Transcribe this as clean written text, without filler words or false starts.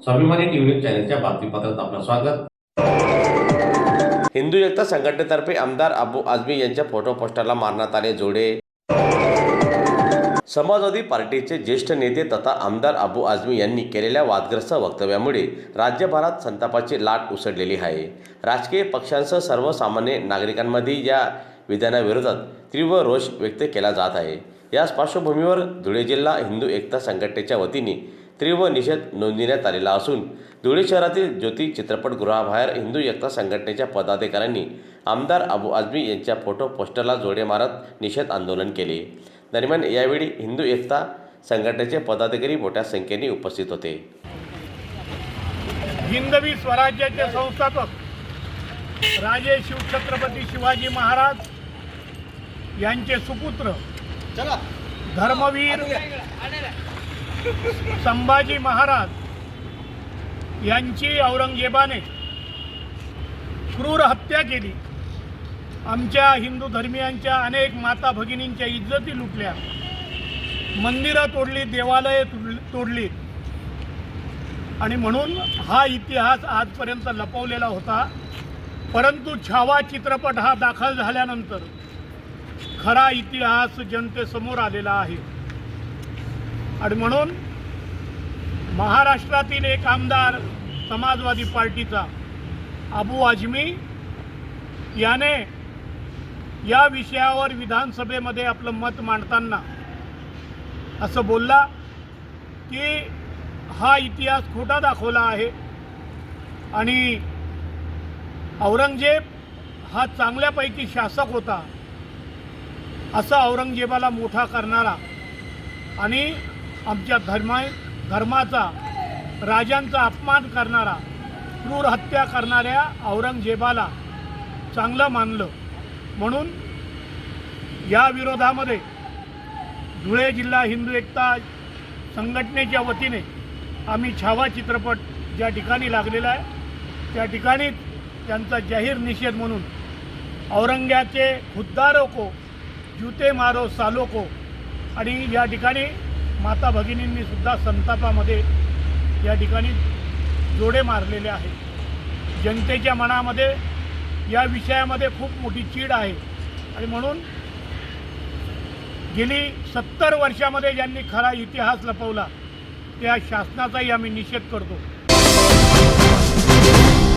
स्वाभिमानी न्यूज चॅनलच्या बातमीपत्रात आपलं स्वागत। हिंदू एकता संघटनेतर्फे आमदार अबू आझमी यांच्या फोटो पोस्टरला मारण्यात आले जोडे। समाजवादी पार्टीचे ज्येष्ठ नेते तथा आमदार अबू आझमी यांनी केलेल्या वादग्रस्त वक्तव्यामुळे राज्यभरात संतापाची लाट उसळलेली आहे। राजकीय पक्षांसह सर्वसामान्य नागरिकांमध्ये या विधानाविरोधात तीव्र रोष व्यक्त केला जात आहे। याच पार्श्वभूमीवर धुळे जिल्हा हिंदू एकता संघटनेच्या वतीने तीव्र निषेध नोंदविण्यात आलेला असून धुळे शहरातील ज्योती चित्रपटगृहाबाहेर हिंदू एकता संघटनेच्या पदाधिकाऱ्यांनी आमदार अबू आझमी यांच्या फोटो पोस्टरला जोडे मारत निषेध आंदोलन केले। दरम्यान यावेळी हिंदू एकता संघटनेचे पदाधिकारी मोठ्या संख्येने उपस्थित होते। हिंदवी स्वराज्याचे संस्थापक राजे शिवछत्रपती शिवाजी महाराज यांचे सुपुत्र धर्मवीर संभाजी महाराज यांची औरंगजेबाने क्रूर हत्या केली। आमच्या हिंदू धर्मियांच्या अनेक माता भगिनींच्या इज्जती लुटल्या, मंदिरं तोडली, देवालये तोडली आणि म्हणून हा इतिहास आजपर्यंत लपवलेला होता। परंतु छावा चित्रपट हा दाखल झाल्यानंतर खरा इतिहास जनतेसमोर आलेला आहे आणि म्हणून महाराष्ट्रातील एक आमदार समाजवादी पार्टीचा अबू आझमी याने या विषयावर विधानसभेमध्ये आपलं मत मांडताना असं बोलला की हा इतिहास खोटा दाखवला आहे आणि औरंगजेब हा चांगल्यापैकी शासक होता असं औरंगजेबाला मोठा करणारा आणि आमच्या धर्माचा राजांचा अपमान करणारा क्रूर हत्या करणाऱ्या औरंगजेबाला चांगलं मानलं। म्हणून या विरोधामध्ये धुळे जिल्हा हिंदू एकता संघटनेच्या वतीने आम्ही छावा चित्रपट ज्या ठिकाणी लागलेला आहे त्या ठिकाणी त्यांचा जाहीर निषेध म्हणून औरंग्याचे खुद्दारों को जूते मारो सालो को आणि या ठिकाणी माता भगिनींनी सुद्धा संतापामध्ये या ठिकाणी जोडे मारलेले आहेत। जनतेच्या मनामध्ये या विषयामध्ये खूप मोठी चीड आहे आणि म्हणून गेली 70 वर्षामध्ये ज्यांनी खरा इतिहास लपवला त्या शासनाचाही आम्ही निषेध करतो।